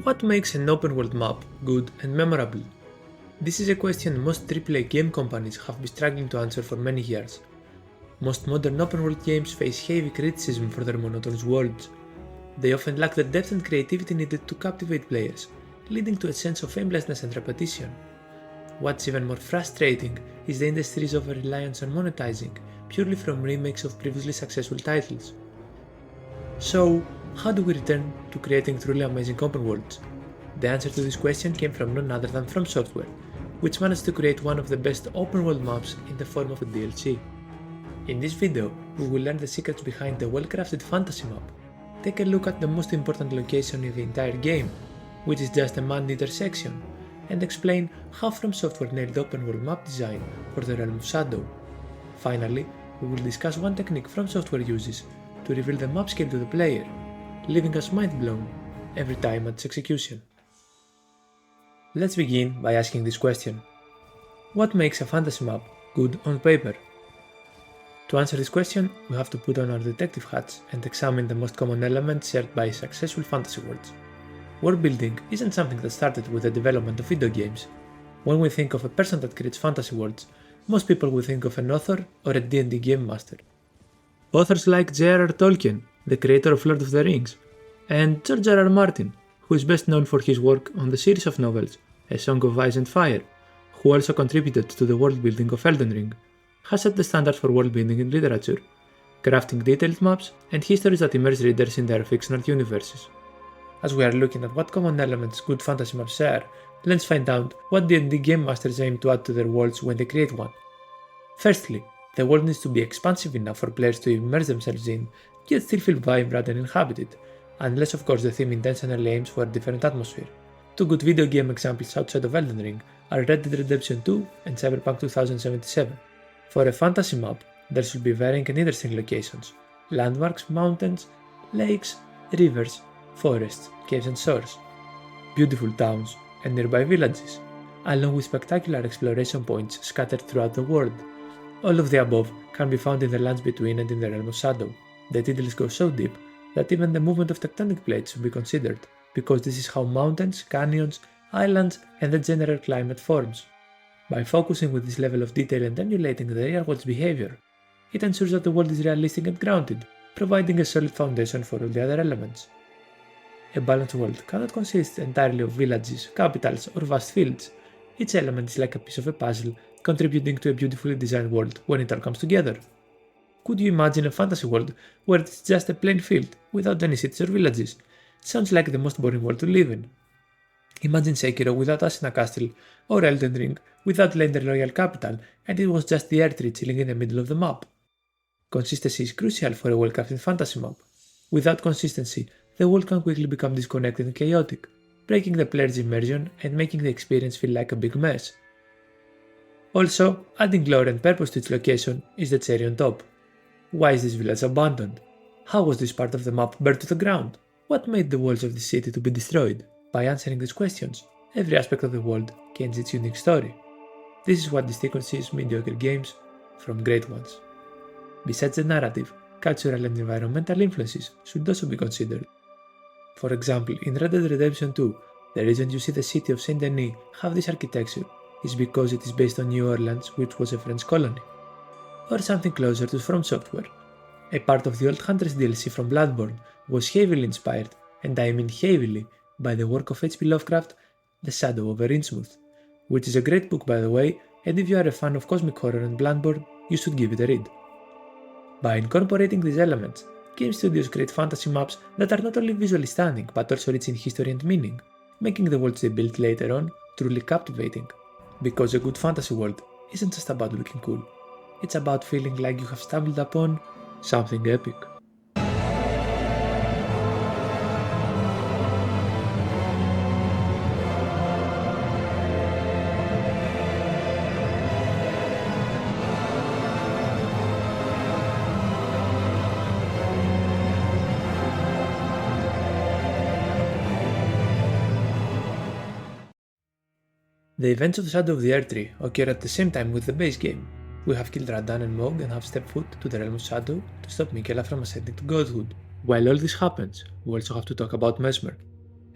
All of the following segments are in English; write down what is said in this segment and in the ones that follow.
What makes an open world map good and memorable? This is a question most AAA game companies have been struggling to answer for many years. Most modern open world games face heavy criticism for their monotonous worlds. They often lack the depth and creativity needed to captivate players, leading to a sense of aimlessness and repetition. What's even more frustrating is the industry's over-reliance on monetizing, purely from remakes of previously successful titles. So, how do we return to creating truly amazing open worlds? The answer to this question came from none other than FromSoftware, which managed to create one of the best open world maps in the form of a DLC. In this video, we will learn the secrets behind the well-crafted fantasy map, take a look at the most important location in the entire game, which is just a man-eater section, and explain how FromSoftware nailed open world map design for the realm of Shadow. Finally, we will discuss one technique FromSoftware uses to reveal the map scale to the player, leaving us mind blown every time at its execution. Let's begin by asking this question. What makes a fantasy map good on paper? To answer this question, we have to put on our detective hats and examine the most common elements shared by successful fantasy worlds. World building isn't something that started with the development of video games. When we think of a person that creates fantasy worlds, most people will think of an author or a D&D game master. Authors like J.R.R. Tolkien, the creator of Lord of the Rings, and George R.R. Martin, who is best known for his work on the series of novels A Song of Ice and Fire, who also contributed to the world building of Elden Ring, has set the standard for world building in literature, crafting detailed maps and histories that immerse readers in their fictional universes. As we are looking at what common elements good fantasy maps share, let's find out what D&D game masters aim to add to their worlds when they create one. Firstly, the world needs to be expansive enough for players to immerse themselves in, yet still feel vibrant and inhabited, unless of course the theme intentionally aims for a different atmosphere. Two good video game examples outside of Elden Ring are Red Dead Redemption 2 and Cyberpunk 2077. For a fantasy map, there should be varying and interesting locations, landmarks, mountains, lakes, rivers, forests, caves and shores, beautiful towns and nearby villages, along with spectacular exploration points scattered throughout the world. All of the above can be found in the lands between and in the realm of Shadow. The titles go so deep that even the movement of tectonic plates should be considered, because this is how mountains, canyons, islands, and the general climate forms. By focusing with this level of detail and emulating the real world's behavior, it ensures that the world is realistic and grounded, providing a solid foundation for all the other elements. A balanced world cannot consist entirely of villages, capitals, or vast fields. Each element is like a piece of a puzzle, contributing to a beautifully designed world when it all comes together. Could you imagine a fantasy world where it's just a plain field, without any cities or villages? Sounds like the most boring world to live in. Imagine Sekiro without Asina Castle, or Elden Ring without Lender Royal Capital, and it was just the Erdtree chilling in the middle of the map. Consistency is crucial for a well-crafted fantasy map. Without consistency, the world can quickly become disconnected and chaotic, breaking the player's immersion and making the experience feel like a big mess. Also, adding lore and purpose to its location is the cherry on top. Why is this village abandoned? How was this part of the map burned to the ground? What made the walls of the city to be destroyed? By answering these questions, every aspect of the world gains its unique story. This is what distinguishes mediocre games from great ones. Besides the narrative, cultural and environmental influences should also be considered. For example, in Red Dead Redemption 2, the reason you see the city of Saint Denis have this architecture is because it is based on New Orleans, which was a French colony. Or something closer to FromSoftware. A part of the Old Hunters DLC from Bloodborne was heavily inspired, and I mean heavily, by the work of H.P. Lovecraft, The Shadow over Innsmouth, which is a great book by the way, and if you are a fan of cosmic horror and Bloodborne, you should give it a read. By incorporating these elements, game studios create fantasy maps that are not only visually stunning but also rich in history and meaning, making the worlds they build later on truly captivating. Because a good fantasy world isn't just about looking cool, it's about feeling like you have stumbled upon something epic. The events of Shadow of the Erdtree occur at the same time with the base game. We have killed Radahn and Mohg and have stepped foot to the realm of Shadow to stop Miquella from ascending to godhood. While all this happens, we also have to talk about Mesmer.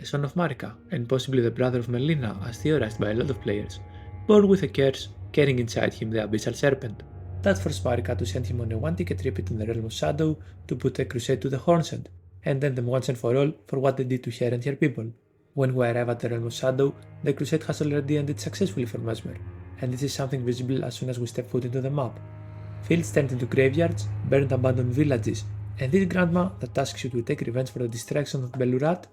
a son of Marika, and possibly the brother of Melina as theorized by a lot of players, born with a curse carrying inside him the Abyssal Serpent. That forced Marika to send him on a one-ticket trip into the realm of Shadow to put a crusade to the Hornsent, and end them once and for all for what they did to her and her people. When we arrive at the realm of Shadow, the crusade has already ended successfully for Mesmer, and this is something visible as soon as we step foot into the map. Fields turned into graveyards, burned abandoned villages, and this grandma that asks you to take revenge for the destruction of Belurat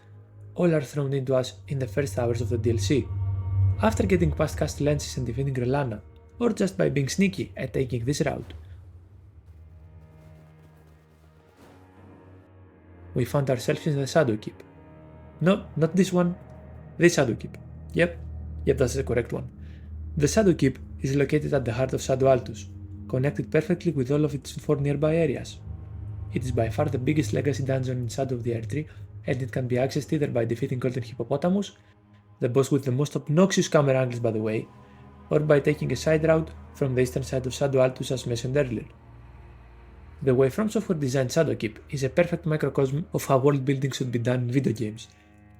all are thrown into us in the first hours of the DLC. After getting past cast lenses and defeating Relana, or just by being sneaky and taking this route, we found ourselves in the Shadow Keep. No, not this one, the Shadow Keep. Yep, that's the correct one. The Shadow Keep is located at the heart of Shadow Altus, connected perfectly with all of its 4 nearby areas. It is by far the biggest legacy dungeon in Shadow of the Erdtree, and it can be accessed either by defeating Golden Hippopotamus, the boss with the most obnoxious camera angles by the way, or by taking a side route from the eastern side of Shadow Altus as mentioned earlier. The way FromSoftware designed Shadowkeep is a perfect microcosm of how world building should be done in video games.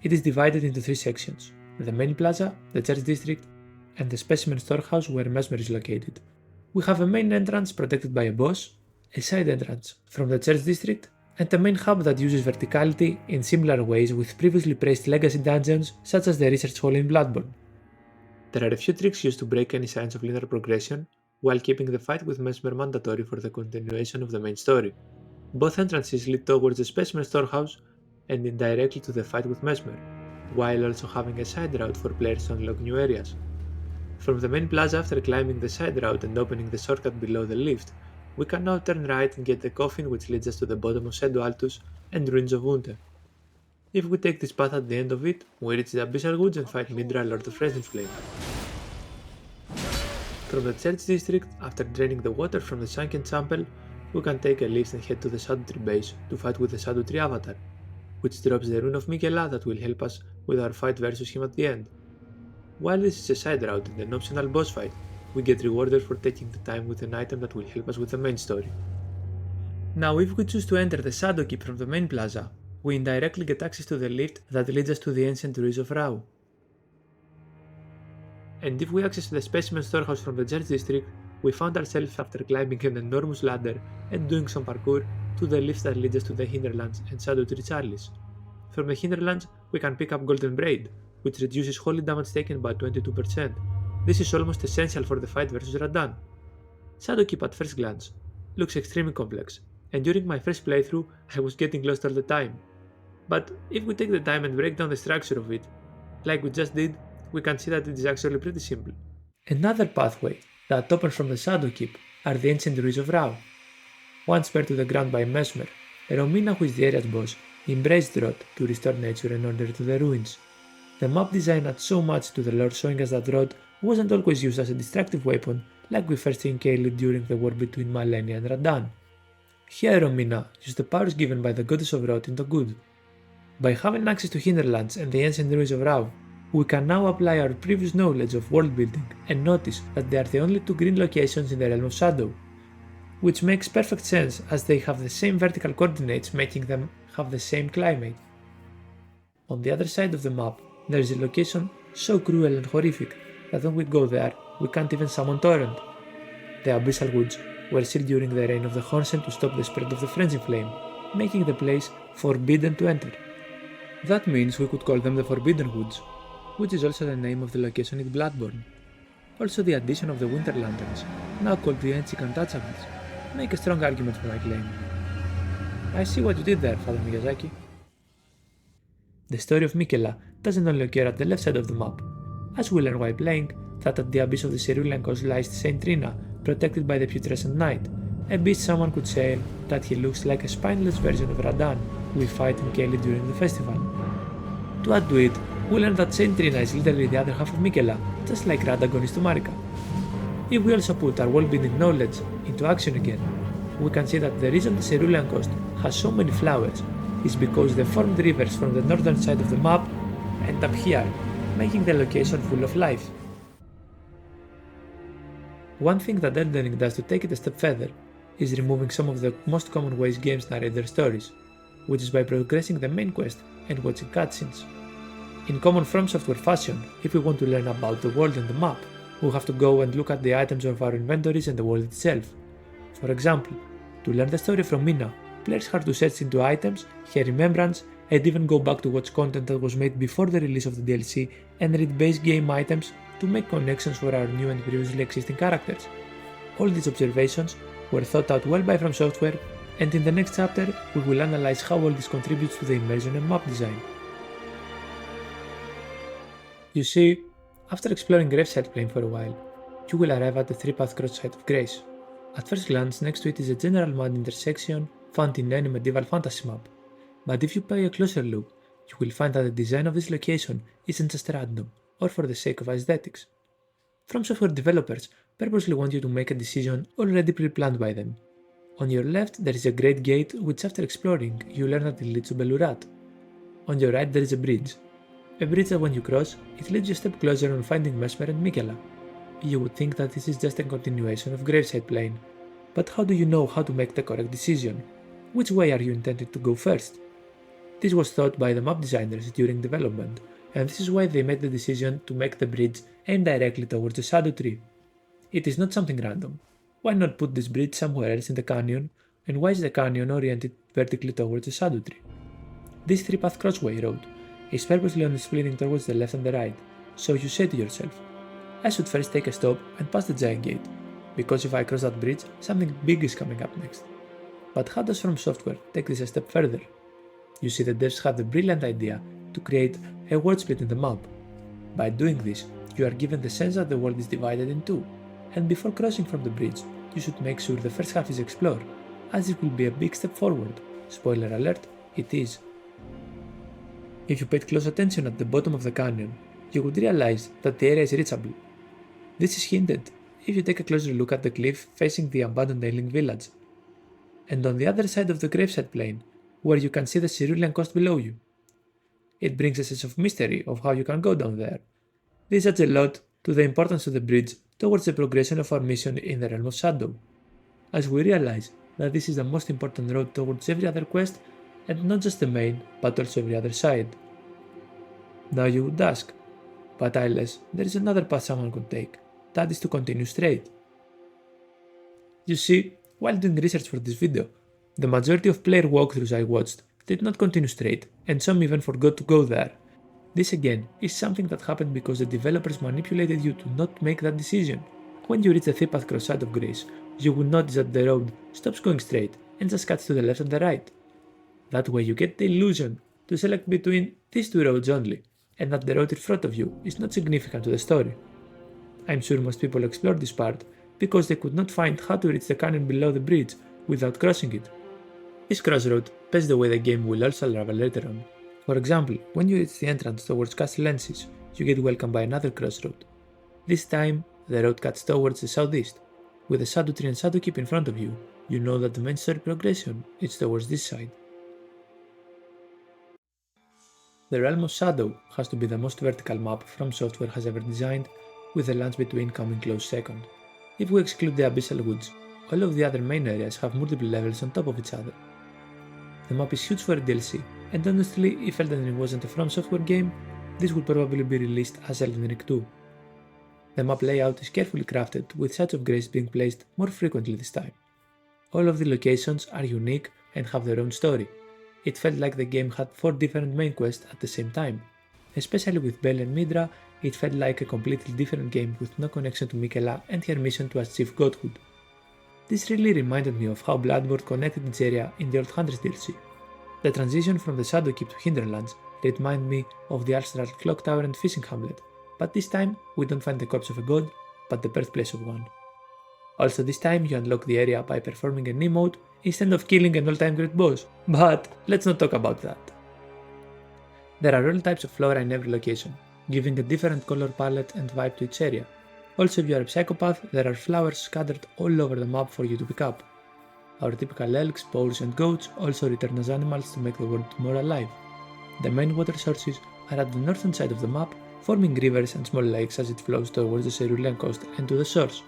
It is divided into 3 sections: the main plaza, the church district, and the specimen storehouse where Mesmer is located. We have a main entrance protected by a boss, a side entrance from the church district, and a main hub that uses verticality in similar ways with previously praised legacy dungeons such as the Research Hall in Bloodborne. There are a few tricks used to break any signs of linear progression, while keeping the fight with Mesmer mandatory for the continuation of the main story. Both entrances lead towards the specimen storehouse and indirectly to the fight with Mesmer, while also having a side route for players to unlock new areas. From the main plaza, after climbing the side route and opening the shortcut below the lift, we can now turn right and get the coffin which leads us to the bottom of Shadow Altus and Ruins of Winter. If we take this path at the end of it, we reach the Abyssal Woods and fight Midra, Lord of Frenzy Flame. From the church district, after draining the water from the sunken sample, we can take a lift and head to the Shadow Tree base to fight with the Shadow Tree avatar, which drops the rune of Miquella that will help us with our fight versus him at the end. While this is a side route and an optional boss fight, we get rewarded for taking the time with an item that will help us with the main story. Now if we choose to enter the Shadow Keep from the main plaza, we indirectly get access to the lift that leads us to the ancient ruins of Rau. And if we access the specimen storehouse from the church district, we found ourselves after climbing an enormous ladder and doing some parkour to the lift that leads us to the Hinterlands and Shadow Tree Charlies. From the Hinterlands, we can pick up Golden Braid, which reduces holy damage taken by 22%. This is almost essential for the fight versus Radan. Shadowkeep at first glance looks extremely complex, and during my first playthrough I was getting lost all the time. But if we take the time and break down the structure of it, like we just did, we can see that it is actually pretty simple. Another pathway that opens from the Shadowkeep are the ancient ruins of Rau. Once burned to the ground by Mesmer, Romina, who is the area's boss, embraced Rot to restore nature and order to the ruins. The map design adds so much to the lore, showing us that Rod wasn't always used as a destructive weapon like we first encountered during the war between Malenia and Radan. Here Romina used the powers given by the goddess of Rod into good. By having access to Hinterlands and the ancient ruins of Rau, we can now apply our previous knowledge of world building and notice that they are the only 2 green locations in the realm of Shadow, which makes perfect sense as they have the same vertical coordinates, making them have the same climate. On the other side of the map, there is a location so cruel and horrific that when we go there, we can't even summon Torrent. The Abyssal Woods were sealed during the reign of the Hornsent to stop the spread of the Frenzy Flame, making the place forbidden to enter. That means we could call them the Forbidden Woods, which is also the name of the location in Bloodborne. Also the addition of the Winter Lanterns, now called the Ancient Untouchables, make a strong argument for my claim. I see what you did there, Father Miyazaki. The story of Miquella doesn't only occur at the left side of the map, as we learn while playing that at the abyss of the Cerulean Coast lies Saint Trina, protected by the Putrescent Knight, a beast someone could say that he looks like a spineless version of Radan we fight in Kelly during the festival. To add to it, we learn that Saint Trina is literally the other half of Miquella, just like Radagon is to Marika. If we also put our world-building knowledge into action again, we can see that the reason the Cerulean Coast has so many flowers is because the formed rivers from the northern side of the map end up here, making the location full of life. One thing that Elden Ring does to take it a step further is removing some of the most common ways games narrate their stories, which is by progressing the main quest and watching cutscenes. In common FromSoftware fashion, if we want to learn about the world and the map, we have to go and look at the items of our inventories and the world itself. For example, to learn the story from Mina, players have to search into items, her remembrance, and even go back to watch content that was made before the release of the DLC and read base game items to make connections for our new and previously existing characters. All these observations were thought out well by FromSoftware, and in the next chapter we will analyze how all this contributes to the immersion and map design. You see, after exploring Graveside Plain for a while, you will arrive at the 3-path cross-site of Grace. At first glance, next to it is a general mud intersection found in any medieval fantasy map, but if you pay a closer look, you will find that the design of this location isn't just random, or for the sake of aesthetics. FromSoftware developers purposely want you to make a decision already pre-planned by them. On your left there is a great gate which after exploring you learn that it leads to Belurat. On your right there is a bridge that when you cross, it leads you a step closer on finding Mesmer and Mikela. You would think that this is just a continuation of Graveside Plain, but how do you know how to make the correct decision? Which way are you intended to go first? This was thought by the map designers during development, and this is why they made the decision to make the bridge aim directly towards the Shadow Tree. It is not something random. Why not put this bridge somewhere else in the canyon, and why is the canyon oriented vertically towards the Shadow Tree? This 3-path crossway road is purposely only splitting towards the left and the right, so you say to yourself, I should first take a stop and pass the giant gate, because if I cross that bridge, something big is coming up next. But how does FromSoftware take this a step further? You see, the devs had the brilliant idea to create a world split in the map. By doing this, you are given the sense that the world is divided in two, and before crossing from the bridge, you should make sure the first half is explored, as it will be a big step forward. Spoiler alert, it is. If you paid close attention at the bottom of the canyon, you would realize that the area is reachable. This is hinted if you take a closer look at the cliff facing the abandoned Ailing village, and on the other side of the Graveside Plain, where you can see the Cerulean coast below you. It brings a sense of mystery of how you can go down there. This adds a lot to the importance of the bridge towards the progression of our mission in the Realm of Shadow, as we realize that this is the most important road towards every other quest, and not just the main, but also every other side. Now you would ask, but Ailes, there is another path someone could take, that is to continue straight. You see, while doing research for this video, the majority of player walkthroughs I watched did not continue straight, and some even forgot to go there. This again is something that happened because the developers manipulated you to not make that decision. When you reach the 3-path cross-site of Grace, you will notice that the road stops going straight and just cuts to the left and the right. That way you get the illusion to select between these two roads only, and that the road in front of you is not significant to the story. I'm sure most people explored this part because they could not find how to reach the canyon below the bridge without crossing it. This crossroad paves the way the game will also unravel later on. For example, when you reach the entrance towards Castle Lensis, you get welcomed by another crossroad. This time, the road cuts towards the southeast. With the Shadow Tree and Shadow Keep in front of you, you know that the main story progression is towards this side. The Realm of Shadow has to be the most vertical map FromSoftware has ever designed, with the lands between coming close second. If we exclude the Abyssal Woods, all of the other main areas have multiple levels on top of each other. The map is huge for a DLC, and honestly, if Elden Ring wasn't a FromSoftware game, this would probably be released as Elden Ring 2. The map layout is carefully crafted, with Shards of Grace being placed more frequently this time. All of the locations are unique and have their own story. It felt like the game had 4 different main quests at the same time. Especially with Belle and Midra, it felt like a completely different game with no connection to Mikela and her mission to achieve godhood. This really reminded me of how Bloodborne connected its area in the Old Hunters DLC. The transition from the Shadow Keep to Hinterlands reminded me of the Alstral Clock Tower and Fishing Hamlet, but this time we don't find the corpse of a god, but the birthplace of one. Also this time you unlock the area by performing an emote instead of killing an all-time great boss, but let's not talk about that. There are all types of flora in every location, giving a different color palette and vibe to each area. Also, if you are a psychopath, there are flowers scattered all over the map for you to pick up. Our typical elks, boars and goats also return as animals to make the world more alive. The main water sources are at the northern side of the map, forming rivers and small lakes as it flows towards the Cerulean coast and to the source.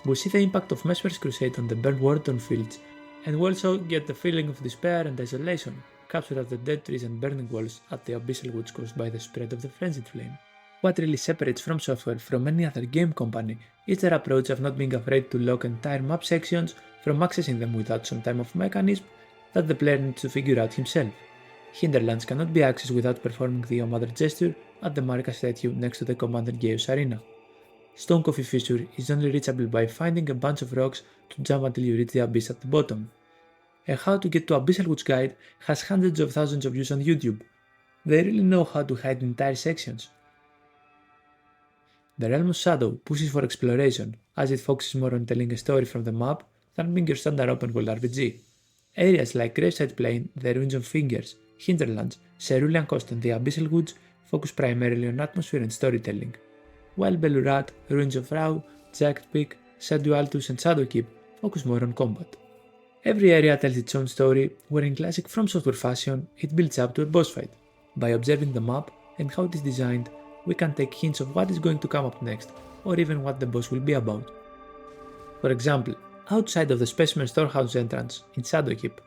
We see the impact of Mesmer's crusade on the burnt Warden fields, and we also get the feeling of despair and isolation captured the dead trees and burning walls at the abyssal woods caused by the spread of the frenzied flame. What really separates FromSoftware from any other game company is their approach of not being afraid to lock entire map sections from accessing them without some type of mechanism that the player needs to figure out himself. Hinterlands cannot be accessed without performing the Mother gesture at the Marika statue next to the Commander Gaius arena. Stone Coffee Fissure is only reachable by finding a bunch of rocks to jump until you reach the abyss at the bottom. A How to Get to Abyssal Woods guide has hundreds of thousands of views on YouTube. They really know how to hide entire sections. The Realm of Shadow pushes for exploration, as it focuses more on telling a story from the map than being your standard open world RPG. Areas like Graveside Plain, the Ruins of Fingers, Hinterlands, Cerulean Coast and the Abyssal Woods focus primarily on atmosphere and storytelling, while Belurat, Ruins of Rau, Jagged Peak, Shadow Altus and Shadowkeep focus more on combat. Every area tells its own story, where in classic FromSoftware fashion it builds up to a boss fight. By observing the map and how it is designed, we can take hints of what is going to come up next, or even what the boss will be about. For example, outside of the Specimen Storehouse entrance in Shadowkeep,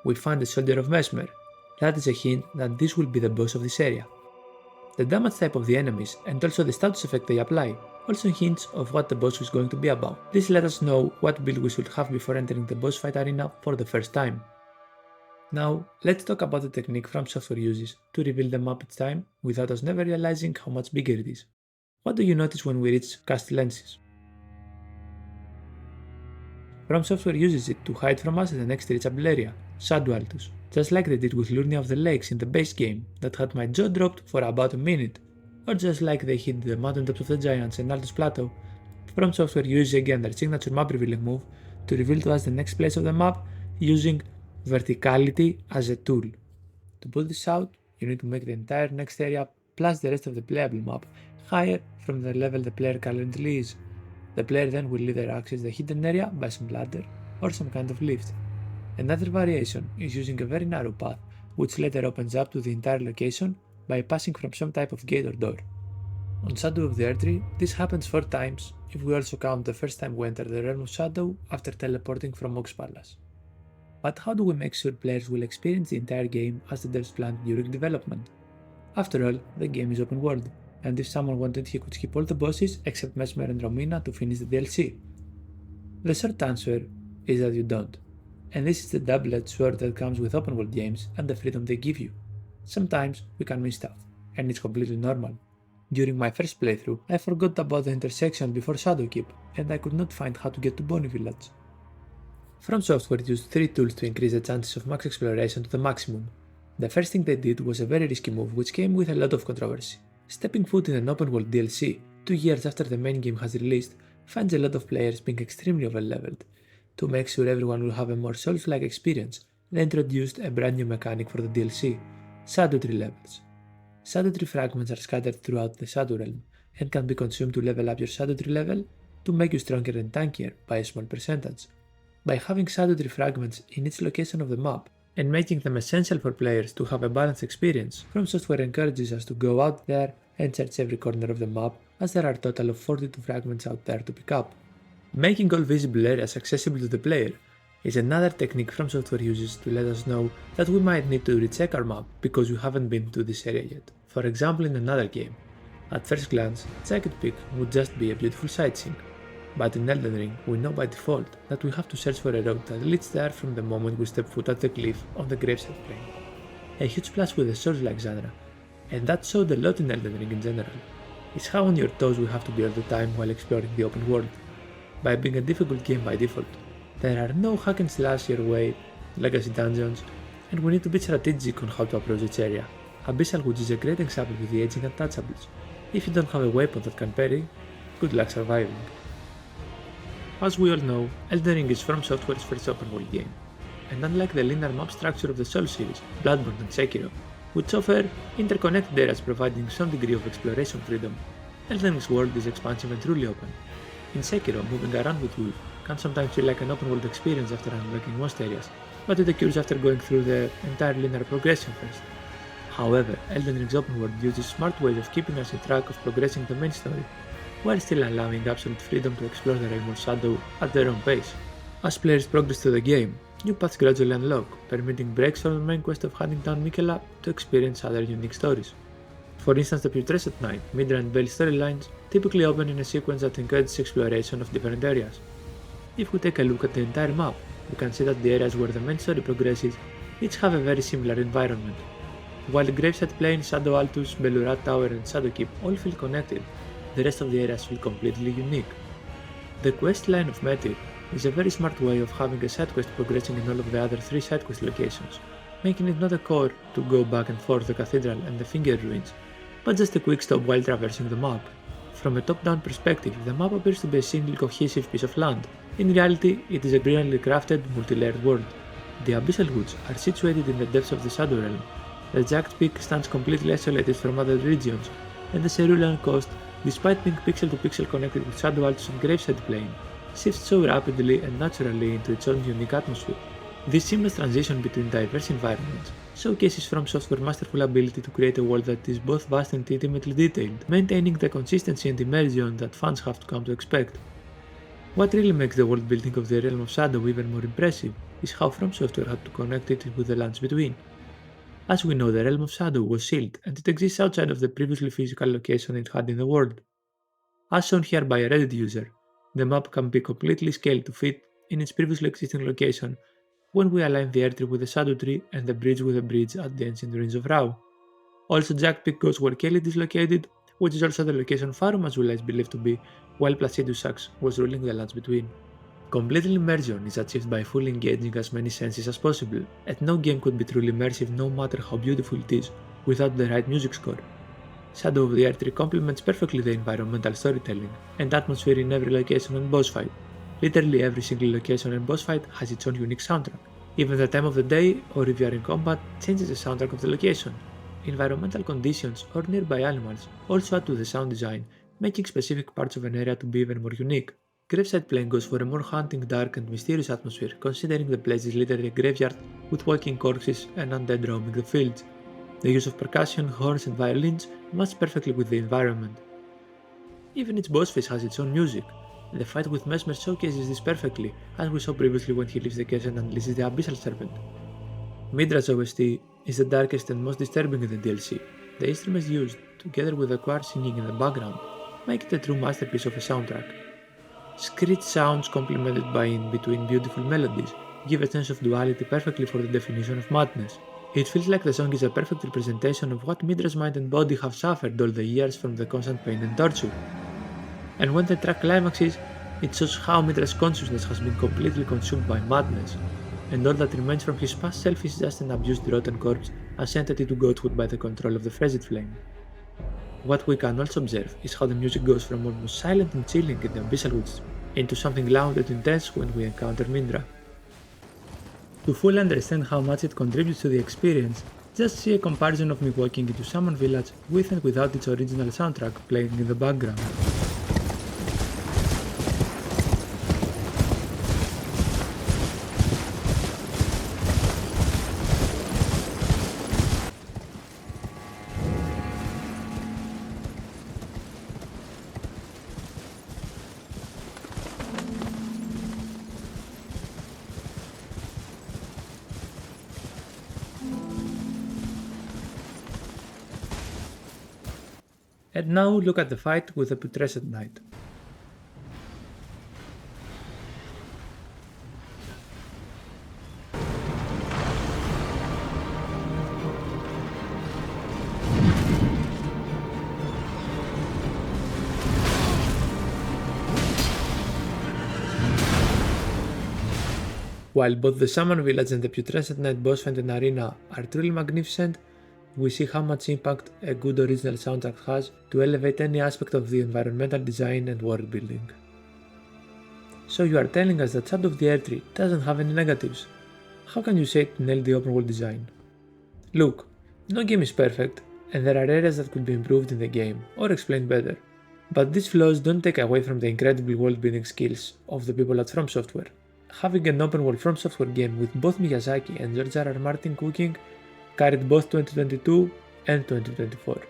we find the Soldier of Mesmer. That is a hint that this will be the boss of this area. The damage type of the enemies and also the status effect they apply also hints of what the boss is going to be about. This let us know what build we should have before entering the boss fight arena for the first time. Now, let's talk about the technique FromSoftware uses to reveal the map each time without us never realizing how much bigger it is. What do you notice when we reach cast lenses? FromSoftware uses it to hide from us the next reachable area, Shadow Altus, just like they did with Lurnia of the Lakes in the base game that had my jaw dropped for about a minute, or just like they hid the mountaintops of the Giants and Altus Plateau. FromSoftware uses again their signature map revealing move to reveal to us the next place of the map using verticality as a tool. To pull this out, you need to make the entire next area plus the rest of the playable map higher from the level the player currently is. The player then will either access the hidden area by some ladder or some kind of lift. Another variation is using a very narrow path, which later opens up to the entire location by passing from some type of gate or door. On Shadow of the Erdtree, this happens 4 times if we also count the first time we enter the Realm of Shadow after teleporting from Ox Palace. But how do we make sure players will experience the entire game as the devs planned during development? After all, the game is open world, and if someone wanted he could skip all the bosses except Mesmer and Romina to finish the DLC. The short answer is that you don't, and this is the double-edged sword that comes with open world games and the freedom they give you. Sometimes we can miss stuff, and it's completely normal. During my first playthrough, I forgot about the intersection before Shadowkeep, and I could not find how to get to Bonnie Village. FromSoftware used 3 tools to increase the chances of max exploration to the maximum. The first thing they did was a very risky move which came with a lot of controversy. Stepping foot in an open world DLC 2 years after the main game has released finds a lot of players being extremely overleveled. To make sure everyone will have a more Souls-like experience, they introduced a brand new mechanic for the DLC, Shadow Tree levels. Shadow Tree fragments are scattered throughout the Shadow Realm and can be consumed to level up your Shadow Tree level to make you stronger and tankier by a small percentage. By having Shadow Tree fragments in each location of the map and making them essential for players to have a balanced experience, FromSoftware encourages us to go out there and search every corner of the map, as there are a total of 42 fragments out there to pick up. Making all visible areas accessible to the player is another technique FromSoftware uses to let us know that we might need to recheck our map because we haven't been to this area yet. For example, in another game. At first glance, Jagged Peak would just be a beautiful sightseeing, but in Elden Ring we know by default that we have to search for a road that leads there from the moment we step foot at the cliff on the Graveside Plain. A huge plus with the Souls-like genre, and that showed a lot in Elden Ring in general, is how on your toes we have to be all the time while exploring the open world. By being a difficult game by default, there are no hack and slash your way, legacy dungeons, and we need to be strategic on how to approach each area. Abyssal Woods is a great example with the aging untouchables. If you don't have a weapon that can parry, good luck surviving. As we all know, Elden Ring is FromSoftware's first open world game, and unlike the linear map structure of the Souls series, Bloodborne and Sekiro, which offer interconnected areas providing some degree of exploration freedom, Elden Ring's world is expansive and truly open. In Sekiro, moving around with Wolf can sometimes feel like an open world experience after unlocking most areas, but it occurs after going through the entire linear progression first. However, Elden Ring's open world uses smart ways of keeping us on track of progressing the main story, while still allowing absolute freedom to explore the Realm of Shadow at their own pace. As players progress through the game, New paths gradually unlock, permitting breaks from the main quest of hunting down Miquella to experience other unique stories. For instance, the Putrescent Knight, Midra and Veil storylines typically open in a sequence that encourages exploration of different areas. If we take a look at the entire map, we can see that the areas where the main story progresses each have a very similar environment. While the Graveside Plain, Shadow Altus, Belurat Tower and Shadow Keep all feel connected, the rest of the areas feel completely unique. The quest line of Metyr is a very smart way of having a side quest progressing in all of the other 3 side quest locations, making it not a core to go back and forth the Cathedral and the Finger Ruins, but just a quick stop while traversing the map. From a top-down perspective, the map appears to be a single cohesive piece of land. In reality, it is a brilliantly crafted, multi-layered world. The Abyssal Woods are situated in the depths of the Shadow Realm. The jagged peak stands completely isolated from other regions, and the Cerulean coast, despite being pixel-to-pixel connected with Shadow Altus and Graveside Plain, shifts so rapidly and naturally into its own unique atmosphere. This seamless transition between diverse environments showcases FromSoftware's masterful ability to create a world that is both vast and intimately detailed, maintaining the consistency and immersion that fans have come to expect. What really makes the world building of the Realm of Shadow even more impressive is how FromSoftware had to connect it with the lands between. As we know, the Realm of Shadow was sealed, and it exists outside of the previously physical location it had in the world. As shown here by a Reddit user, the map can be completely scaled to fit in its previously existing location when we align the Erdtree with the Shadow Tree and the bridge with the bridge at the ancient ruins of Rau. Also, Jack Peak goes where Kelly is located, which is also the location Farum as well is believed to be, while Placidus Sax was ruling the lands between. Complete immersion is achieved by fully engaging as many senses as possible, and no game could be truly immersive no matter how beautiful it is without the right music score. Shadow of the Erdtree complements perfectly the environmental storytelling and atmosphere in every location and boss fight. Literally every single location and boss fight has its own unique soundtrack. Even the time of the day, or if you are in combat, changes the soundtrack of the location. Environmental conditions or nearby animals also add to the sound design, making specific parts of an area to be even more unique. Graveside Plain goes for a more haunting, dark and mysterious atmosphere, considering the place is literally a graveyard with walking corpses and undead roaming the fields. The use of percussion, horns and violins match perfectly with the environment. Even its boss face has its own music. The fight with Mesmer showcases this perfectly, as we saw previously when he leaves the case and unleashes the Abyssal Serpent. Midra's OST is the darkest and most disturbing in the DLC. The instruments used, together with the choir singing in the background, make it a true masterpiece of a soundtrack. Screech sounds complemented by in-between beautiful melodies give a sense of duality perfectly for the definition of madness. It feels like the song is a perfect representation of what Midra's mind and body have suffered all the years from the constant pain and torture. And when the track climaxes, it shows how Midra's consciousness has been completely consumed by madness, and all that remains from his past self is just an abused rotten corpse ascended to godhood by the control of the Frezit Flame. What we can also observe is how the music goes from almost silent and chilling in the Abyssal Woods into something loud and intense when we encounter Mindra. To fully understand how much it contributes to the experience, just see a comparison of me walking into Summon Village with and without its original soundtrack playing in the background. And now look at the fight with the Putrescent Knight. While both the Summon Village and the Putrescent Knight boss fight and arena are truly magnificent, we see how much impact a good original soundtrack has to elevate any aspect of the environmental design and world building. So you are telling us that Shadow of the Erdtree doesn't have any negatives. How can you say it nailed the open world design? Look, no game is perfect, and there are areas that could be improved in the game or explained better. But these flaws don't take away from the incredible world building skills of the people at FromSoftware. Having an open world FromSoftware game with both Miyazaki and George R.R. Martin cooking carried both 2022 and 2024.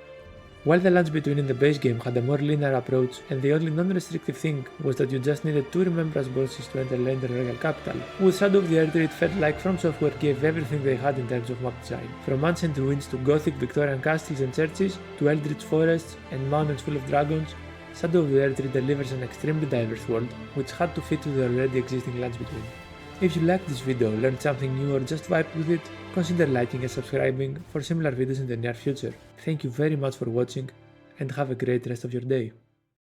While the lands between in the base game had a more linear approach, and the only non-restrictive thing was that you just needed 2 remembrance bosses to enter the royal capital, with Shadow of the Erdtree it felt like FromSoftware gave everything they had in terms of map design. From ancient ruins to gothic Victorian castles and churches, to eldritch forests and mountains full of dragons, Shadow of the Erdtree delivers an extremely diverse world, which had to fit with the already existing lands between. If you liked this video, learned something new or just vibed with it, consider liking and subscribing for similar videos in the near future. Thank you very much for watching and have a great rest of your day.